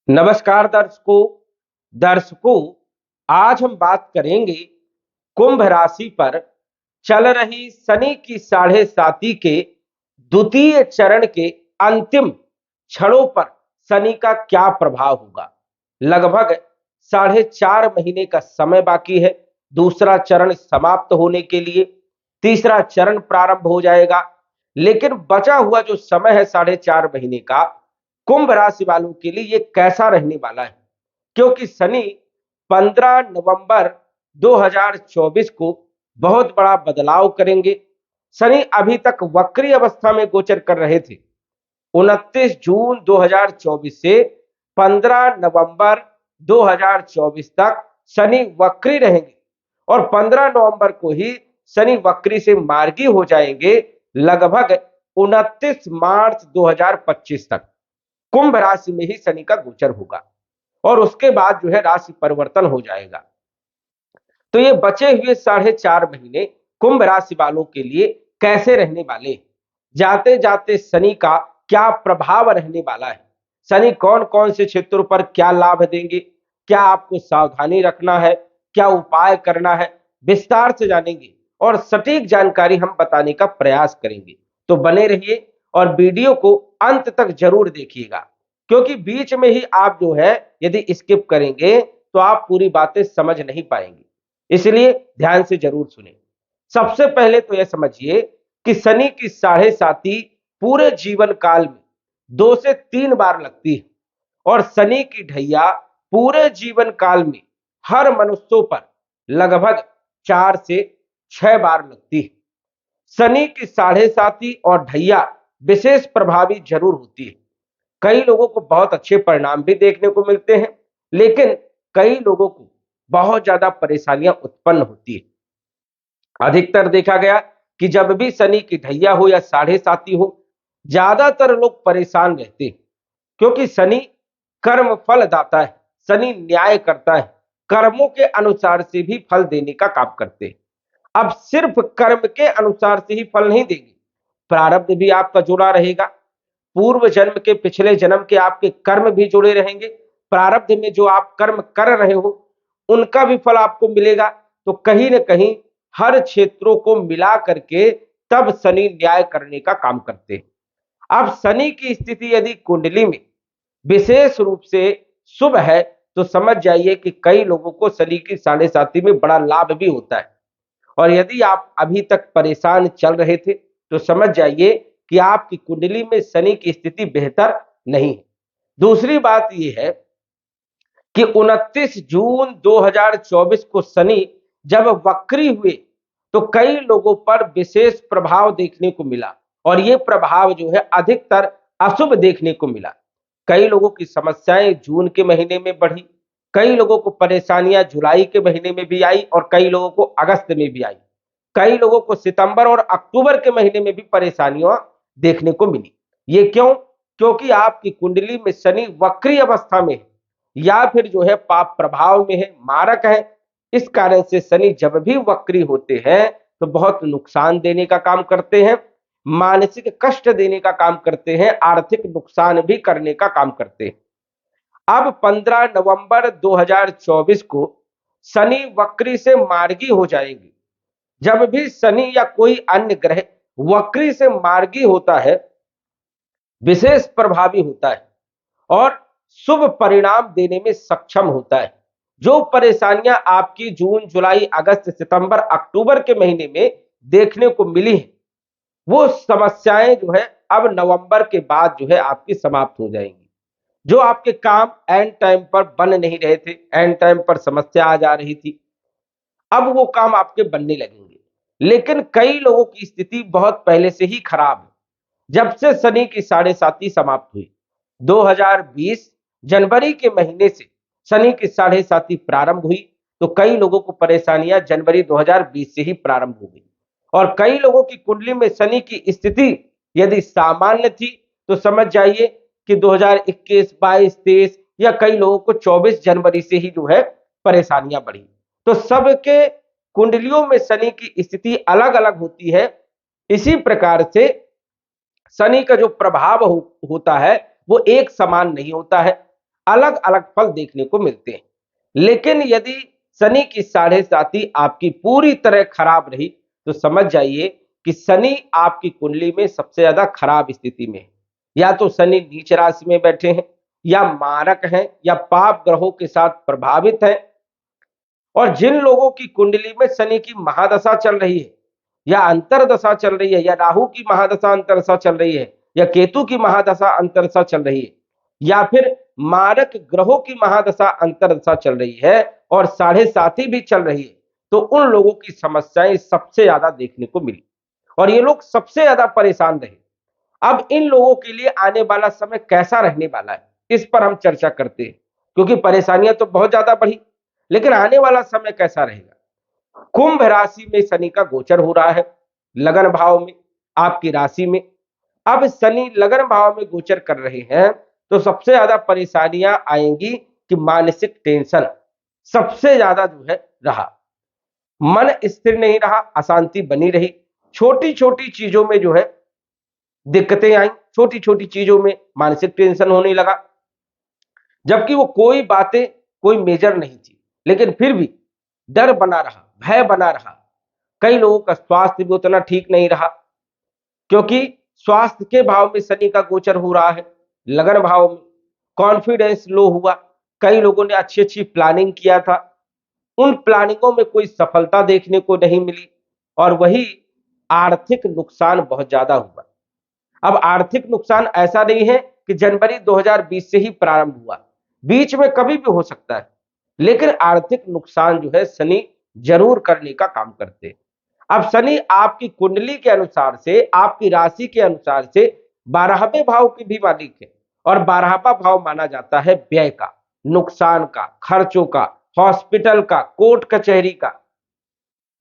नमस्कार दर्शकों, आज हम बात करेंगे कुंभ राशि पर चल रही शनि की साढ़े साती के द्वितीय चरण के अंतिम क्षणों पर शनि का क्या प्रभाव होगा। लगभग 4.5 महीने का समय बाकी है दूसरा चरण समाप्त होने के लिए। तीसरा चरण प्रारंभ हो जाएगा, लेकिन बचा हुआ जो समय है 4.5 महीने का, कुंभ राशि वालों के लिए ये कैसा रहने वाला है, क्योंकि शनि 15 नवंबर 2024 को बहुत बड़ा बदलाव करेंगे। शनि अभी तक वक्री अवस्था में गोचर कर रहे थे। 29 जून 2024 से 15 नवंबर 2024 तक शनि वक्री रहेंगे और 15 नवंबर को ही शनि वक्री से मार्गी हो जाएंगे। लगभग 29 मार्च 2025 तक कुंभ राशि में ही शनि का गोचर होगा और उसके बाद जो है राशि परिवर्तन हो जाएगा। तो ये बचे हुए 4.5 महीने कुंभ राशि वालों के लिए कैसे रहने वाले, जाते जाते शनि का क्या प्रभाव रहने वाला है, शनि कौन कौन से क्षेत्रों पर क्या लाभ देंगे, क्या आपको सावधानी रखना है, क्या उपाय करना है, विस्तार से जानेंगे और सटीक जानकारी हम बताने का प्रयास करेंगे। तो बने रहिए और वीडियो को अंत तक जरूर देखिएगा, क्योंकि बीच में ही आप जो है यदि स्किप करेंगे तो आप पूरी बातें समझ नहीं पाएंगे, इसलिए ध्यान से जरूर सुने। सबसे पहले तो यह समझिए कि शनि की साढ़े साती पूरे जीवन काल में 2 से 3 बार लगती है और शनि की ढैया पूरे जीवन काल में हर मनुष्यों पर लगभग 4 से 6 बार लगती है। शनि की साढ़े साती और ढैया विशेष प्रभावी जरूर होती है। कई लोगों को बहुत अच्छे परिणाम भी देखने को मिलते हैं, लेकिन कई लोगों को बहुत ज्यादा परेशानियां उत्पन्न होती है। अधिकतर देखा गया कि जब भी शनि की ढैया हो या साढ़े साती हो, ज्यादातर लोग परेशान रहते हैं, क्योंकि शनि कर्म फल दाता है, शनि न्याय करता है, कर्मों के अनुसार से भी फल देने का काम करते हैं। अब सिर्फ कर्म के अनुसार से ही फल नहीं देंगे, प्रारब्ध भी आपका जुड़ा रहेगा। पूर्व जन्म के पिछले जन्म के आपके कर्म भी जुड़े रहेंगे। प्रारब्ध में जो आप कर्म कर रहे हो उनका भी फल आपको मिलेगा। तो कहीं ना कहीं हर क्षेत्रों को मिला करके तब शनि न्याय करने का काम करते हैं। अब शनि की स्थिति यदि कुंडली में विशेष रूप से शुभ है तो समझ जाइए कि कई लोगों को शनि की साढ़े साती में बड़ा लाभ भी होता है, और यदि आप अभी तक परेशान चल रहे थे तो समझ जाइए कि आपकी कुंडली में शनि की स्थिति बेहतर नहीं है। दूसरी बात यह है कि 29 जून 2024 को शनि जब वक्री हुए तो कई लोगों पर विशेष प्रभाव देखने को मिला, और यह प्रभाव जो है अधिकतर अशुभ देखने को मिला। कई लोगों की समस्याएं जून के महीने में बढ़ी, कई लोगों को परेशानियां जुलाई के महीने में भी आई और कई लोगों को अगस्त में भी आई। कई लोगों को सितंबर और अक्टूबर के महीने में भी परेशानियां देखने को मिली। ये क्यों? क्योंकि आपकी कुंडली में शनि वक्री अवस्था में है या फिर जो है पाप प्रभाव में है, मारक है। इस कारण से शनि जब भी वक्री होते हैं तो बहुत नुकसान देने का काम करते हैं, मानसिक कष्ट देने का काम करते हैं, आर्थिक नुकसान भी करने का काम करते हैं। अब 15 नवंबर 2024 को शनि वक्री से मार्गी हो जाएंगे। जब भी शनि या कोई अन्य ग्रह वक्री से मार्गी होता है, विशेष प्रभावी होता है और शुभ परिणाम देने में सक्षम होता है। जो परेशानियां आपकी जून जुलाई अगस्त सितंबर अक्टूबर के महीने में देखने को मिली है, वो समस्याएं जो है अब नवंबर के बाद जो है आपकी समाप्त हो जाएंगी। जो आपके काम एंड टाइम पर बन नहीं रहे थे, एंड टाइम पर समस्या आ जा रही थी, अब वो काम आपके बनने लगेंगे। लेकिन कई लोगों की स्थिति बहुत पहले से ही खराब है। जब से शनि की साढ़े साती समाप्त हुई 2020 जनवरी के महीने से शनि की साढ़े साती प्रारंभ हुई, तो कई लोगों को परेशानियां जनवरी 2020 से ही प्रारंभ हो गई। और कई लोगों की कुंडली में शनि की स्थिति यदि सामान्य थी तो समझ जाइए कि 2021 22 23 या कई लोगों को 24 जनवरी से ही जो है परेशानियां बढ़ी। तो सबके कुंडलियों में शनि की स्थिति अलग अलग होती है। इसी प्रकार से शनि का जो प्रभाव होता है वो एक समान नहीं होता है। अलग अलग फल देखने को मिलते हैं। लेकिन यदि शनि की साढ़े साती आपकी पूरी तरह खराब रही तो समझ जाइए कि शनि आपकी कुंडली में सबसे ज्यादा खराब स्थिति में है। या तो शनि नीच राशि में बैठे हैं, या मारक हैं, या पाप ग्रहों के साथ प्रभावित हैं। और जिन लोगों की कुंडली में शनि की महादशा चल रही है, या अंतरदशा चल रही है, या राहु की महादशा अंतरदशा चल रही है, या केतु की महादशा अंतरदशा चल रही है, या फिर मारक ग्रहों की महादशा अंतरदशा चल रही है और साढ़े साथी भी चल रही है, तो उन लोगों की समस्याएं सबसे ज्यादा देखने को मिली और ये लोग सबसे ज्यादा परेशान रहे। अब इन लोगों के लिए आने वाला समय कैसा रहने वाला है, इस पर हम चर्चा करते हैं, क्योंकि परेशानियां तो बहुत ज्यादा बढ़ी, लेकिन आने वाला समय कैसा रहेगा। कुंभ राशि में शनि का गोचर हो रहा है, लगन भाव में, आपकी राशि में। अब शनि लगन भाव में गोचर कर रहे हैं तो सबसे ज्यादा परेशानियां आएंगी कि मानसिक टेंशन सबसे ज्यादा जो है रहा, मन स्थिर नहीं रहा, अशांति बनी रही, छोटी छोटी चीजों में जो है दिक्कतें आई, छोटी छोटी चीजों में मानसिक टेंशन होने लगा, जबकि वो कोई बातें कोई मेजर नहीं थी, लेकिन फिर भी डर बना रहा, भय बना रहा। कई लोगों का स्वास्थ्य भी उतना ठीक नहीं रहा, क्योंकि स्वास्थ्य के भाव में शनि का गोचर हो रहा है, लगन भाव में। कॉन्फिडेंस लो हुआ, कई लोगों ने अच्छी अच्छी प्लानिंग किया था, उन प्लानिंगों में कोई सफलता देखने को नहीं मिली, और वही आर्थिक नुकसान बहुत ज्यादा हुआ। अब आर्थिक नुकसान ऐसा नहीं है कि जनवरी 2020 से ही प्रारंभ हुआ, बीच में कभी भी हो सकता है, लेकिन आर्थिक नुकसान जो है शनि जरूर करने का काम करते हैं। अब शनि आपकी कुंडली के अनुसार से, आपकी राशि के अनुसार से 12वें भाव के भी मालिक है, और 12वां भाव माना जाता है व्यय का, नुकसान का, खर्चों का, हॉस्पिटल का, कोर्ट कचहरी का,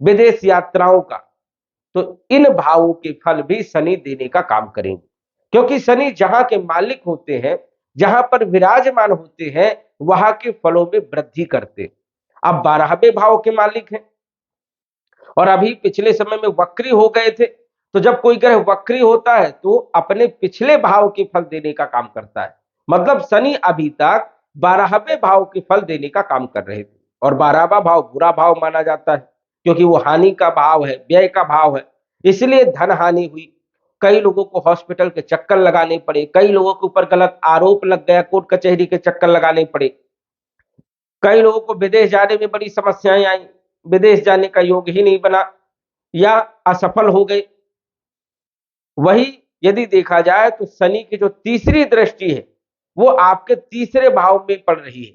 विदेश यात्राओं का। तो इन भावों के फल भी शनि देने का काम करेंगे, क्योंकि शनि जहां के मालिक होते हैं, जहां पर विराजमान होते हैं, वहां के फलों में वृद्धि करते हैं। अब 12वें भाव के मालिक हैं, और अभी पिछले समय में वक्री हो गए थे, तो जब कोई ग्रह वक्री होता है तो अपने पिछले भाव के फल देने का काम करता है। मतलब शनि अभी तक 12वें भाव के फल देने का काम कर रहे थे, और 12वां भाव बुरा भाव माना जाता है, क्योंकि वो हानि का भाव है, व्यय का भाव है, इसलिए धन हानि हुई। कई लोगों को हॉस्पिटल के चक्कर लगाने पड़े, कई लोगों के ऊपर गलत आरोप लग गया, कोर्ट कचहरी के चक्कर लगाने पड़े, कई लोगों को विदेश जाने में बड़ी समस्याएं आई, विदेश जाने का योग ही नहीं बना, या असफल हो गए। वही यदि देखा जाए तो शनि की जो तीसरी दृष्टि है वो आपके तीसरे भाव में पड़ रही है।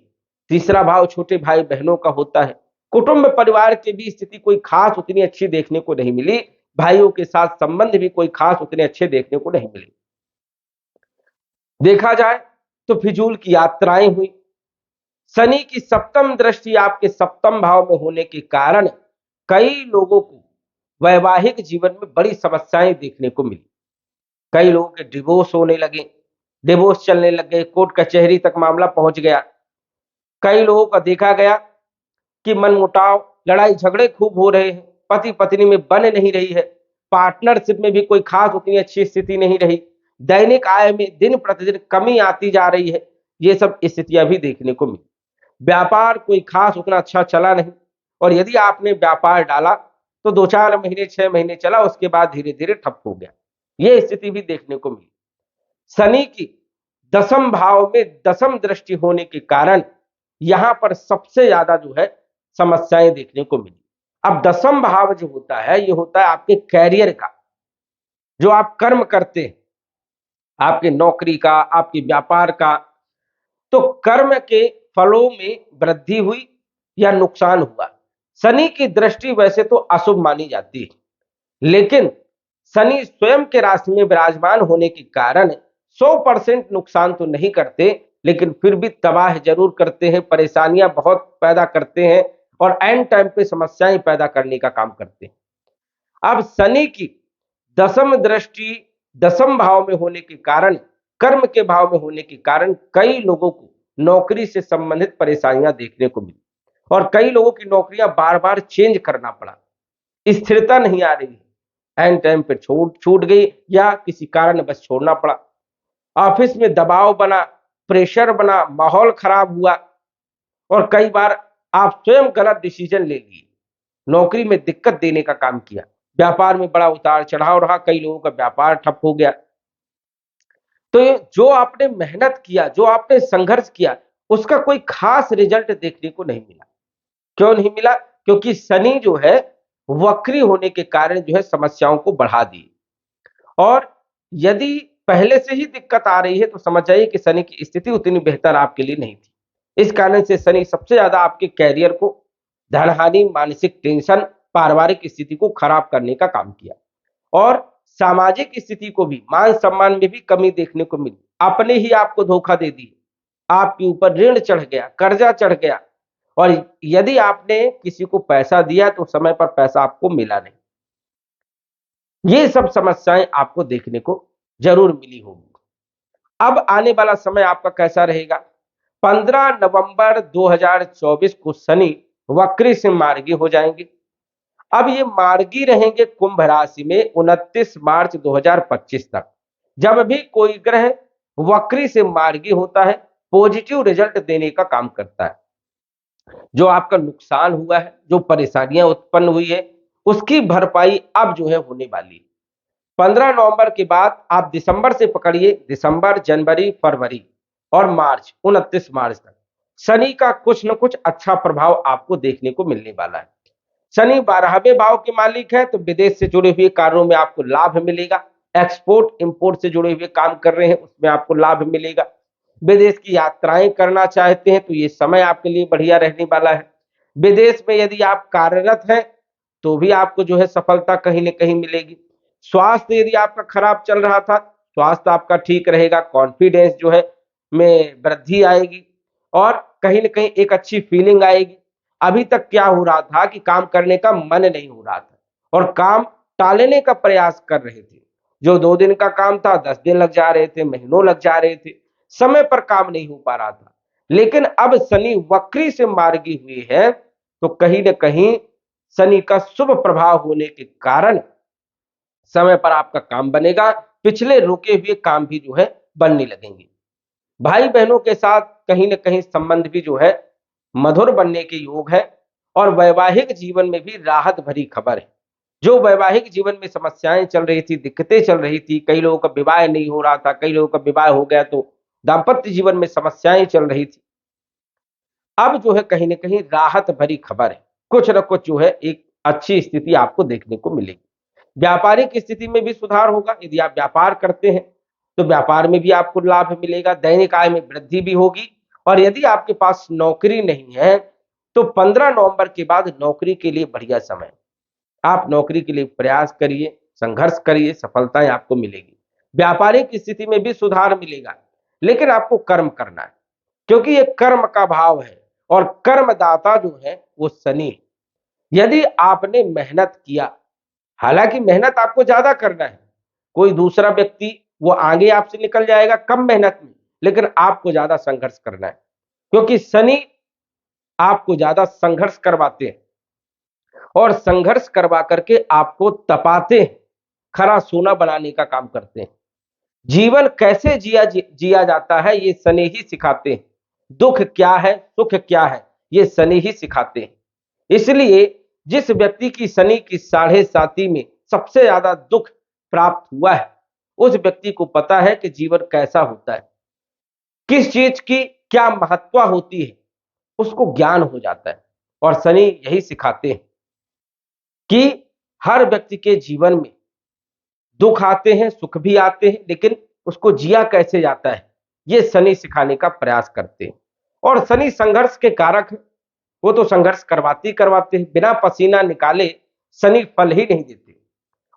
तीसरा भाव छोटे भाई बहनों का होता है। कुटुंब परिवार की भी स्थिति कोई खास उतनी अच्छी देखने को नहीं मिली, भाइयों के साथ संबंध भी कोई खास उतने अच्छे देखने को नहीं मिले। देखा जाए तो फिजूल की यात्राएं हुई। शनि की सप्तम दृष्टि आपके सप्तम भाव में होने के कारण कई लोगों को वैवाहिक जीवन में बड़ी समस्याएं देखने को मिली। कई लोगों के डिवोर्स होने लगे, डिवोर्स चलने लग गए, कोर्ट कचहरी तक मामला पहुंच गया। कई लोगों का देखा गया कि मनमुटाव, लड़ाई झगड़े खूब हो रहे हैं, पति पत्नी में बन नहीं रही है, पार्टनरशिप में भी कोई खास उतनी अच्छी स्थिति नहीं रही, दैनिक आय में दिन प्रतिदिन कमी आती जा रही है। ये सब स्थितियां भी देखने को मिली। व्यापार कोई खास उतना अच्छा चला नहीं, और यदि आपने व्यापार डाला तो 2-4 महीने 6 महीने चला, उसके बाद धीरे धीरे ठप हो गया। ये स्थिति भी देखने को मिली। शनि की दसम भाव में दसम दृष्टि होने के कारण यहां पर सबसे ज्यादा जो है समस्याएं देखने को मिली। अब दसम भाव जो होता है ये होता है आपके कैरियर का, जो आप कर्म करते हैं, आपके नौकरी का, आपके व्यापार का। तो कर्म के फलों में वृद्धि हुई या नुकसान हुआ। शनि की दृष्टि वैसे तो अशुभ मानी जाती है, लेकिन शनि स्वयं के राशि में विराजमान होने के कारण 100% नुकसान तो नहीं करते, लेकिन फिर भी तबाह जरूर करते हैं, परेशानियां बहुत पैदा करते हैं, और एंड टाइम पे समस्याएं पैदा करने का काम करते हैं। अब शनि की दसम दृष्टि दसम भाव में होने के कारण, कर्म के भाव में होने के कारण कई लोगों को नौकरी से संबंधित परेशानियां देखने को मिली, और कई लोगों की नौकरियां बार बार चेंज करना पड़ा, स्थिरता नहीं आ रही, एंड टाइम पे छूट छूट गई, या किसी कारण बस छोड़ना पड़ा। ऑफिस में दबाव बना, प्रेशर बना, माहौल खराब हुआ और कई बार आप स्वयं गलत डिसीजन ले लिए, नौकरी में दिक्कत देने का काम किया, व्यापार में बड़ा उतार चढ़ाव रहा, कई लोगों का व्यापार ठप हो गया। तो ये जो आपने मेहनत किया, जो आपने संघर्ष किया, उसका कोई खास रिजल्ट देखने को नहीं मिला। क्यों नहीं मिला? क्योंकि शनि जो है वक्री होने के कारण जो है समस्याओं को बढ़ा दी। और यदि पहले से ही दिक्कत आ रही है तो समझ जाइए कि शनि की स्थिति उतनी बेहतर आपके लिए नहीं थी। इस कारण से शनि सबसे ज्यादा आपके कैरियर को, धनहानि, मानसिक टेंशन, पारिवारिक स्थिति को खराब करने का काम किया और सामाजिक स्थिति को भी, मान सम्मान में भी कमी देखने को मिली। अपने ही आपको धोखा दे दी, आपके ऊपर ऋण चढ़ गया, कर्जा चढ़ गया और यदि आपने किसी को पैसा दिया तो समय पर पैसा आपको मिला नहीं। ये सब समस्याएं आपको देखने को जरूर मिली होगी। अब आने वाला समय आपका कैसा रहेगा? 15 नवंबर 2024 को शनि वक्री से मार्गी हो जाएंगे। अब ये मार्गी रहेंगे कुंभ राशि में 29 मार्च 2025 तक। जब भी कोई ग्रह वक्री से मार्गी होता है, पॉजिटिव रिजल्ट देने का काम करता है। जो आपका नुकसान हुआ है, जो परेशानियां उत्पन्न हुई है, उसकी भरपाई अब जो है होने वाली है। 15 नवंबर के बाद आप दिसंबर से पकड़िए, दिसंबर, जनवरी, फरवरी और मार्च, 29 मार्च तक शनि का कुछ न कुछ अच्छा प्रभाव आपको देखने को मिलने वाला है। शनि 12वें भाव के मालिक है, तो विदेश से जुड़े हुए कार्यों में आपको लाभ मिलेगा। एक्सपोर्ट इंपोर्ट से जुड़े हुए काम कर रहे हैं उसमें आपको लाभ मिलेगा। विदेश की यात्राएं करना चाहते हैं तो ये समय आपके लिए बढ़िया रहने वाला है। विदेश में यदि आप कार्यरत हैं तो भी आपको जो है सफलता कहीं न कहीं मिलेगी। स्वास्थ्य यदि आपका खराब चल रहा था, स्वास्थ्य आपका ठीक रहेगा, कॉन्फिडेंस जो है में वृद्धि आएगी और कहीं न कहीं एक अच्छी फीलिंग आएगी। अभी तक क्या हो रहा था कि काम करने का मन नहीं हो रहा था और काम टालने का प्रयास कर रहे थे। जो 2 दिन का काम था 10 दिन लग जा रहे थे, महीनों लग जा रहे थे, समय पर काम नहीं हो पा रहा था। लेकिन अब शनि वक्री से मार्गी हुई है तो कहीं न कहीं शनि का शुभ प्रभाव होने के कारण समय पर आपका काम बनेगा, पिछले रुके हुए काम भी जो है बनने लगेंगे। भाई बहनों के साथ कहीं न कहीं संबंध भी जो है मधुर बनने के योग है और वैवाहिक जीवन में भी राहत भरी खबर है। जो वैवाहिक जीवन में समस्याएं चल रही थी, दिक्कतें चल रही थी, कई लोगों का विवाह नहीं हो रहा था, कई लोगों का विवाह हो गया तो दाम्पत्य जीवन में समस्याएं चल रही थी। अब जो है कहीं न कहीं राहत भरी खबर है। कुछ न कुछ जो है एक अच्छी स्थिति आपको देखने को मिलेगी। व्यापारिक स्थिति में भी सुधार होगा। यदि आप व्यापार करते हैं तो व्यापार में भी आपको लाभ मिलेगा, दैनिक आय में वृद्धि भी होगी और यदि आपके पास नौकरी नहीं है तो 15 नवंबर के बाद नौकरी के लिए बढ़िया समय है। आप नौकरी के लिए प्रयास करिए, संघर्ष करिए, सफलताएं आपको मिलेगी। व्यापारिक स्थिति में भी सुधार मिलेगा, लेकिन आपको कर्म करना है क्योंकि ये कर्म का भाव है और कर्मदाता जो है वो शनि है। यदि आपने मेहनत किया, हालांकि मेहनत आपको ज्यादा करना है, कोई दूसरा व्यक्ति वो आगे आपसे निकल जाएगा कम मेहनत में, लेकिन आपको ज्यादा संघर्ष करना है क्योंकि शनि आपको ज्यादा संघर्ष करवाते हैं और संघर्ष करवा करके आपको तपाते हैं, खरा सोना बनाने का काम करते हैं। जीवन कैसे जिया जाता है ये शनि ही सिखाते हैं। दुख क्या है, सुख क्या है, ये शनि ही सिखाते हैं। इसलिए जिस व्यक्ति की शनि की 7.5 में सबसे ज्यादा दुख प्राप्त हुआ है, उस व्यक्ति को पता है कि जीवन कैसा होता है, किस चीज की क्या महत्व होती है, उसको ज्ञान हो जाता है। और शनि यही सिखाते हैं कि हर व्यक्ति के जीवन में दुख आते हैं, सुख भी आते हैं, लेकिन उसको जिया कैसे जाता है, ये शनि सिखाने का प्रयास करते हैं। और शनि संघर्ष के कारक है, वो तो संघर्ष करवाते ही करवाते हैं। बिना पसीना निकाले शनि फल ही नहीं देते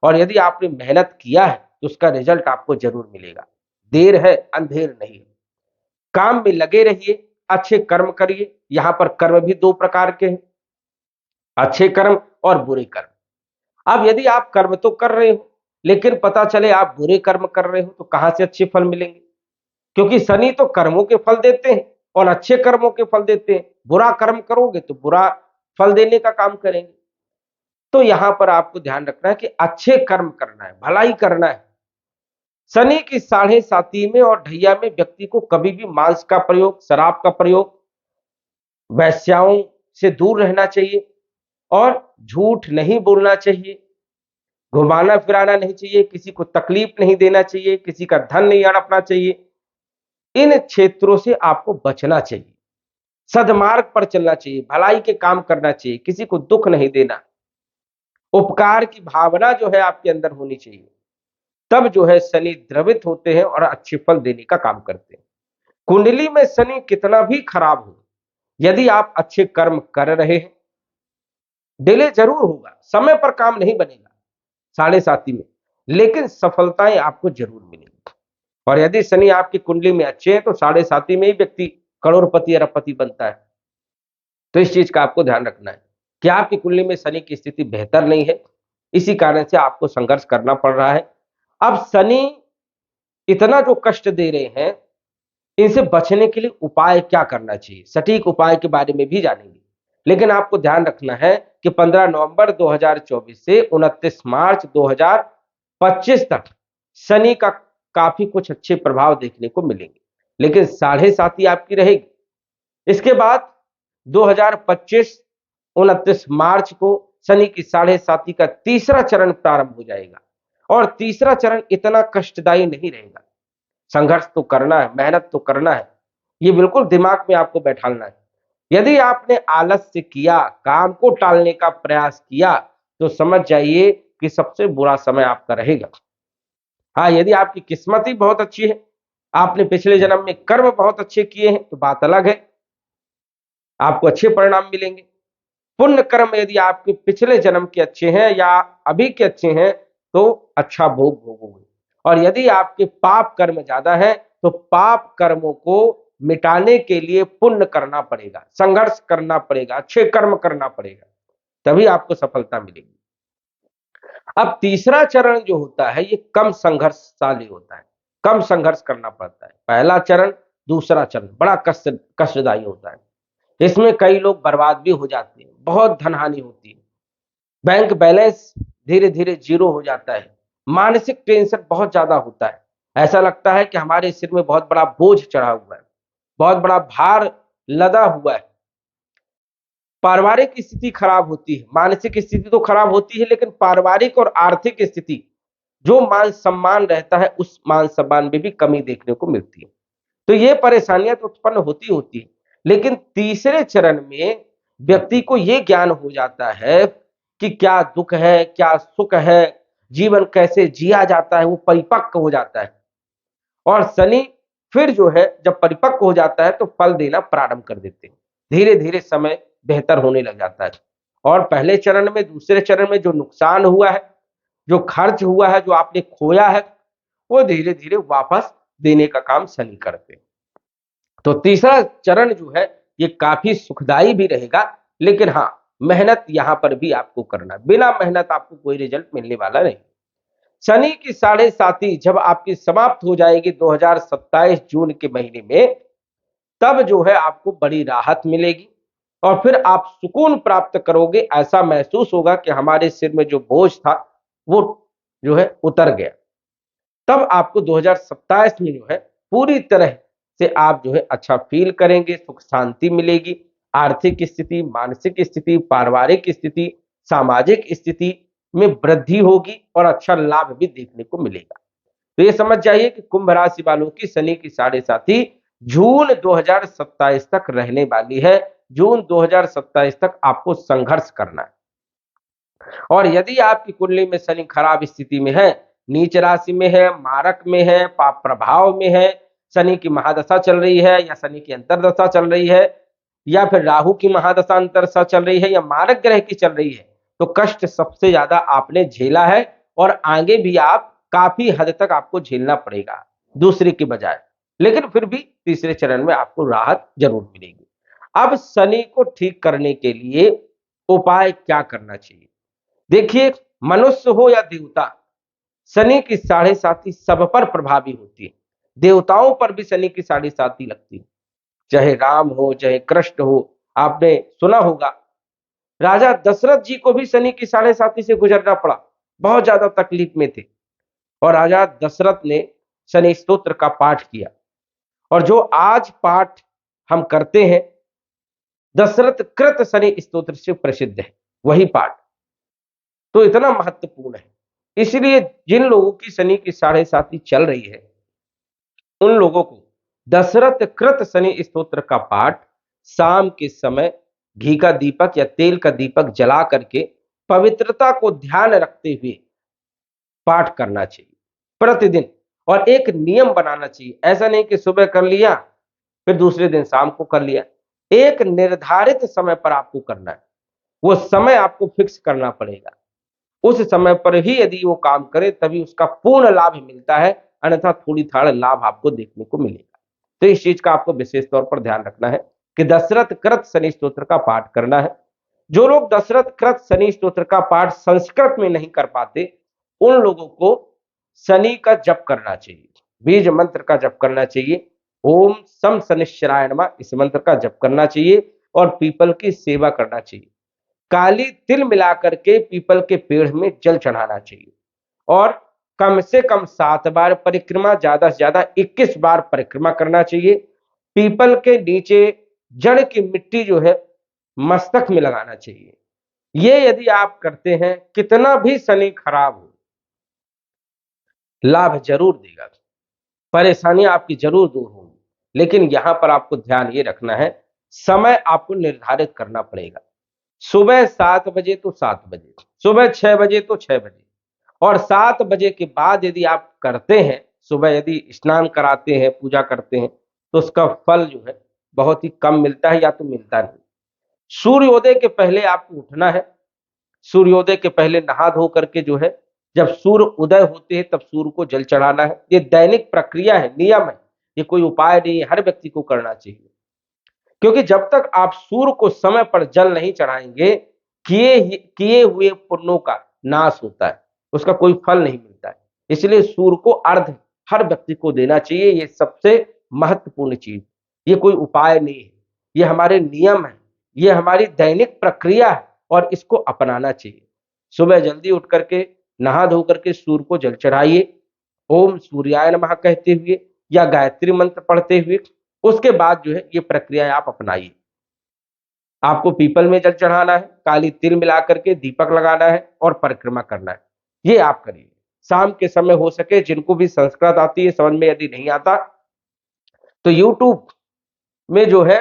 और यदि आपने मेहनत किया है तो उसका रिजल्ट आपको जरूर मिलेगा। देर है अंधेर नहीं। काम में लगे रहिए, अच्छे कर्म करिए। यहां पर कर्म भी 2 प्रकार के हैं, अच्छे कर्म और बुरे कर्म। अब यदि आप कर्म तो कर रहे हो लेकिन पता चले आप बुरे कर्म कर रहे हो तो कहां से अच्छे फल मिलेंगे? क्योंकि शनि तो कर्मों के फल देते हैं और अच्छे कर्मों के फल देते हैं। बुरा कर्म करोगे तो बुरा फल देने का काम करेंगे। तो यहां पर आपको ध्यान रखना है कि अच्छे कर्म करना है, भलाई करना है, शनि की साढ़े साती में और ढैया में व्यक्ति को कभी भी मांस का प्रयोग, शराब का प्रयोग, वैश्याओं से दूर रहना चाहिए और झूठ नहीं बोलना चाहिए, घुमाना फिराना नहीं चाहिए, किसी को तकलीफ नहीं देना चाहिए, किसी का धन नहीं हड़पना चाहिए। इन क्षेत्रों से आपको बचना चाहिए, सद्मार्ग पर चलना चाहिए, भलाई के काम करना चाहिए, किसी को दुख नहीं देना, उपकार की भावना जो है आपके अंदर होनी चाहिए। तब जो है शनि द्रवित होते हैं और अच्छे फल देने का काम करते हैं। कुंडली में शनि कितना भी खराब हो, यदि आप अच्छे कर्म कर रहे हैं, डिले जरूर होगा, समय पर काम नहीं बनेगा साढ़े साती में, लेकिन सफलताएं आपको जरूर मिलेंगी। और यदि शनि आपकी कुंडली में अच्छे हैं तो साढ़े साती में ही व्यक्ति करोड़पति अरबपति बनता है। तो इस चीज का आपको ध्यान रखना है कि आपकी कुंडली में शनि की स्थिति बेहतर नहीं है, इसी कारण से आपको संघर्ष करना पड़ रहा है। अब शनि इतना जो कष्ट दे रहे हैं, इनसे बचने के लिए उपाय क्या करना चाहिए, सटीक उपाय के बारे में भी जानेंगे। लेकिन आपको ध्यान रखना है कि 15 नवंबर 2024 से 29 मार्च 2025 तक शनि का काफी कुछ अच्छे प्रभाव देखने को मिलेंगे, लेकिन साढ़े साती आपकी रहेगी। इसके बाद 2025 29 मार्च को शनि की साढ़े साती का तीसरा चरण प्रारंभ हो जाएगा, और तीसरा चरण इतना कष्टदायी नहीं रहेगा। संघर्ष तो करना है, मेहनत तो करना है, ये बिल्कुल दिमाग में आपको बैठाना है। यदि आपने आलस्य किया, काम को टालने का प्रयास किया, तो समझ जाइए कि सबसे बुरा समय आपका रहेगा। हाँ, यदि आपकी किस्मत ही बहुत अच्छी है, आपने पिछले जन्म में कर्म बहुत अच्छे किए हैं, तो बात अलग है, आपको अच्छे परिणाम मिलेंगे। पुण्य कर्म यदि आपके पिछले जन्म के अच्छे हैं या अभी के अच्छे हैं, तो अच्छा भोग भोगोगे। और यदि आपके पाप कर्म ज्यादा है, तो पाप कर्मों को मिटाने के लिए पुण्य करना पड़ेगा, संघर्ष करना पड़ेगा, अच्छे कर्म करना पड़ेगा, तभी आपको सफलता मिलेगी। अब तीसरा चरण जो होता है, ये कम संघर्षशाली होता है, कम संघर्ष करना पड़ता है। पहला चरण, दूसरा चरण बड़ा कष्टदायी होता है। इसमें कई लोग बर्बाद भी हो जाते हैं, बहुत धन हानि होती है, बैंक बैलेंस धीरे धीरे जीरो हो जाता है, मानसिक टेंशन बहुत ज्यादा होता है, ऐसा लगता है कि हमारे सिर में बहुत बड़ा बोझ चढ़ा हुआ है, बहुत बड़ा भार लदा हुआ है। पारिवारिक स्थिति खराब होती है, मानसिक स्थिति तो खराब होती है, लेकिन पारिवारिक और आर्थिक स्थिति, जो मान सम्मान रहता है, उस मान सम्मान में भी कमी देखने को मिलती है। तो ये परेशानियां तो उत्पन्न होती है, लेकिन तीसरे चरण में व्यक्ति को ये ज्ञान हो जाता है कि क्या दुख है, क्या सुख है, जीवन कैसे जिया जाता है, वो परिपक्व हो जाता है। और शनि फिर जो है जब परिपक्व हो जाता है, तो फल देना प्रारंभ कर देते हैं, धीरे धीरे समय बेहतर होने लग जाता है। और पहले चरण में, दूसरे चरण में जो नुकसान हुआ है, जो खर्च हुआ है, जो आपने खोया है, वो धीरे धीरे वापस देने का काम शनि करते हैं। तो तीसरा चरण जो है, ये काफी सुखदाई भी रहेगा, लेकिन हाँ, मेहनत यहां पर भी आपको करना, बिना मेहनत आपको कोई रिजल्ट मिलने वाला नहीं। शनि की साढ़े साती जब आपकी समाप्त हो जाएगी 2027 जून के महीने में, तब जो है आपको बड़ी राहत मिलेगी और फिर आप सुकून प्राप्त करोगे। ऐसा महसूस होगा कि हमारे सिर में जो बोझ था, वो जो है उतर गया। तब आपको 2027 में जो है पूरी तरह से आप जो है अच्छा फील करेंगे, सुख शांति मिलेगी, आर्थिक स्थिति, मानसिक स्थिति, पारिवारिक स्थिति, सामाजिक स्थिति में वृद्धि होगी और अच्छा लाभ भी देखने को मिलेगा। तो ये समझ जाइए कि कुंभ राशि वालों की शनि की साढ़े साती जून 2027 तक रहने वाली है। जून 2027 तक आपको संघर्ष करना है। और यदि आपकी कुंडली में शनि खराब स्थिति में है, नीच राशि में है, मारक में है, पाप प्रभाव में है, शनि की महादशा चल रही है या शनि की अंतरदशा चल रही है, या फिर राहु की महादशा अंतरदशा चल रही है या मारक ग्रह की चल रही है, तो कष्ट सबसे ज्यादा आपने झेला है और आगे भी आप काफी हद तक आपको झेलना पड़ेगा दूसरे के बजाय, लेकिन फिर भी तीसरे चरण में आपको राहत जरूर मिलेगी। अब शनि को ठीक करने के लिए उपाय क्या करना चाहिए? देखिए, मनुष्य हो या देवता, शनि की साढ़े साती सब पर प्रभावी होती है। देवताओं पर भी शनि की साढ़े साती लगती है, चाहे राम हो, चाहे कृष्ण हो। आपने सुना होगा, राजा दशरथ जी को भी शनि की साढ़े साती से गुजरना पड़ा, बहुत ज्यादा तकलीफ में थे, और राजा दशरथ ने शनि स्तोत्र का पाठ किया, और जो आज पाठ हम करते हैं दशरथ कृत शनि स्तोत्र से प्रसिद्ध है, वही पाठ तो इतना महत्वपूर्ण है। इसलिए जिन लोगों की शनि की 7.5 चल रही है उन लोगों को दशरथ कृत शनि स्तोत्र का पाठ शाम के समय घी का दीपक या तेल का दीपक जला करके पवित्रता को ध्यान रखते हुए पाठ करना चाहिए प्रतिदिन, और एक नियम बनाना चाहिए। ऐसा नहीं कि सुबह कर लिया फिर दूसरे दिन शाम को कर लिया, एक निर्धारित समय पर आपको करना है, वो समय आपको फिक्स करना पड़ेगा। उस समय पर ही यदि वो काम करे तभी उसका पूर्ण लाभ मिलता है, अन्यथा थोड़ी थाड़ लाभ आपको देखने को मिलेगा। तो इस चीज का आपको विशेष तौर पर ध्यान रखना है कि दशरथ कृत शनि स्तोत्र का पाठ करना है। जो लोग दशरथ कृत शनि स्तोत्र का पाठ संस्कृत में नहीं कर पाते उन लोगों को शनि का जप करना चाहिए, बीज मंत्र का जप करना चाहिए, ओम सम शनिश्चराय नमः इस मंत्र का जप करना चाहिए, और पीपल की सेवा करना चाहिए। काली तिल मिलाकर के पीपल के पेड़ में जल चढ़ाना चाहिए, और कम से कम 7 बार परिक्रमा, ज्यादा से ज्यादा 21 बार परिक्रमा करना चाहिए। पीपल के नीचे जड़ की मिट्टी जो है मस्तक में लगाना चाहिए। ये यदि आप करते हैं, कितना भी शनि खराब हो लाभ जरूर देगा, परेशानी आपकी जरूर दूर होगी। लेकिन यहां पर आपको ध्यान ये रखना है, समय आपको निर्धारित करना पड़ेगा। सुबह 7 बजे तो 7 बजे, सुबह 6 बजे तो 6 बजे, और 7 बजे के बाद यदि आप करते हैं, सुबह यदि स्नान कराते हैं, पूजा करते हैं, तो उसका फल जो है बहुत ही कम मिलता है या तो मिलता नहीं। सूर्योदय के पहले आपको उठना है, सूर्योदय के पहले नहा धो करके जो है जब सूर्य उदय होते हैं तब सूर्य को जल चढ़ाना है। ये दैनिक प्रक्रिया है, नियम है, ये कोई उपाय नहीं है, हर व्यक्ति को करना चाहिए। क्योंकि जब तक आप सूर्य को समय पर जल नहीं चढ़ाएंगे, किए हुए पुण्यों का नाश होता है, उसका कोई फल नहीं मिलता है। इसलिए सूर्य को अर्घ हर व्यक्ति को देना चाहिए, ये सबसे महत्वपूर्ण चीज। ये कोई उपाय नहीं है, ये हमारे नियम है, ये हमारी दैनिक प्रक्रिया है, और इसको अपनाना चाहिए। सुबह जल्दी उठ करके नहा धो करके सूर्य को जल चढ़ाइए, ओम सूर्याय नमः कहते हुए या गायत्री मंत्र पढ़ते हुए। उसके बाद जो है ये प्रक्रिया आप अपनाइए। आपको पीपल में जल चढ़ाना है, काली तिल मिला करके दीपक लगाना है और परिक्रमा करना है, ये आप करिए। शाम के समय हो सके, जिनको भी संस्कृत आती है, समझ में यदि नहीं आता तो यूट्यूब में जो है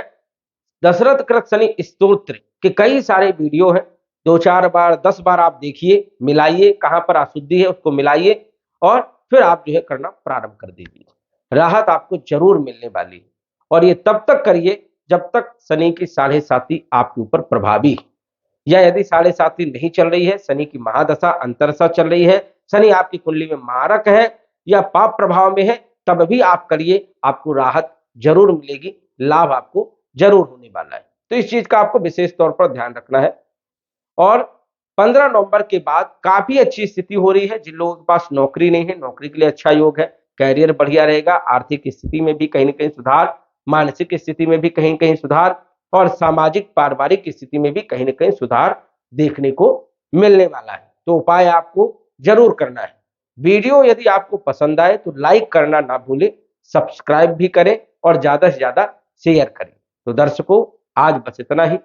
दशरथ कृत शनि स्तोत्र के कई सारे वीडियो है, 2-4 बार 10 बार आप देखिए, मिलाइए, कहां पर अशुद्धि है उसको मिलाइए, और फिर आप जो है करना प्रारंभ कर दीजिए। राहत आपको जरूर मिलने वाली है, और ये तब तक करिए जब तक शनि की 7.5 आपके ऊपर प्रभावी है, या यदि 7.5 नहीं चल रही है, शनि की महादशा अंतरदशा चल रही है, शनि आपकी कुंडली में मारक है या पाप प्रभाव में है, तब भी आप करिए, आपको राहत जरूर मिलेगी, लाभ आपको जरूर होने वाला है। तो इस चीज का आपको विशेष तौर पर ध्यान रखना है। और 15 नवंबर के बाद काफी अच्छी स्थिति हो रही है। जिन लोगों के पास नौकरी नहीं है, नौकरी के लिए अच्छा योग है, कैरियर बढ़िया रहेगा, आर्थिक स्थिति में भी कहीं ना कहीं सुधार, मानसिक स्थिति में भी कहीं कहीं सुधार, और सामाजिक पारिवारिक स्थिति में भी कहीं ना कहीं सुधार देखने को मिलने वाला है। तो उपाय आपको जरूर करना है। वीडियो यदि आपको पसंद आए तो लाइक करना ना भूलें, सब्सक्राइब भी करें और ज्यादा से ज्यादा शेयर करें। तो दर्शकों, आज बस इतना ही।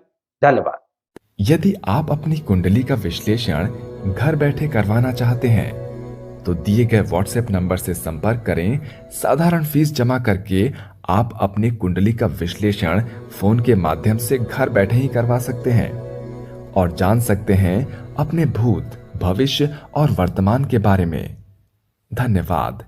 धन्यवाद। यदि आप अपनी कुंडली का विश्लेषण घर बैठे करवाना चाहते हैं तो दिए गए व्हाट्सएप नंबर से संपर्क करें। साधारण फीस जमा करके आप अपनी कुंडली का विश्लेषण फोन के माध्यम से घर बैठे ही करवा सकते हैं और जान सकते हैं अपने भूत, भविष्य और वर्तमान के बारे में। धन्यवाद।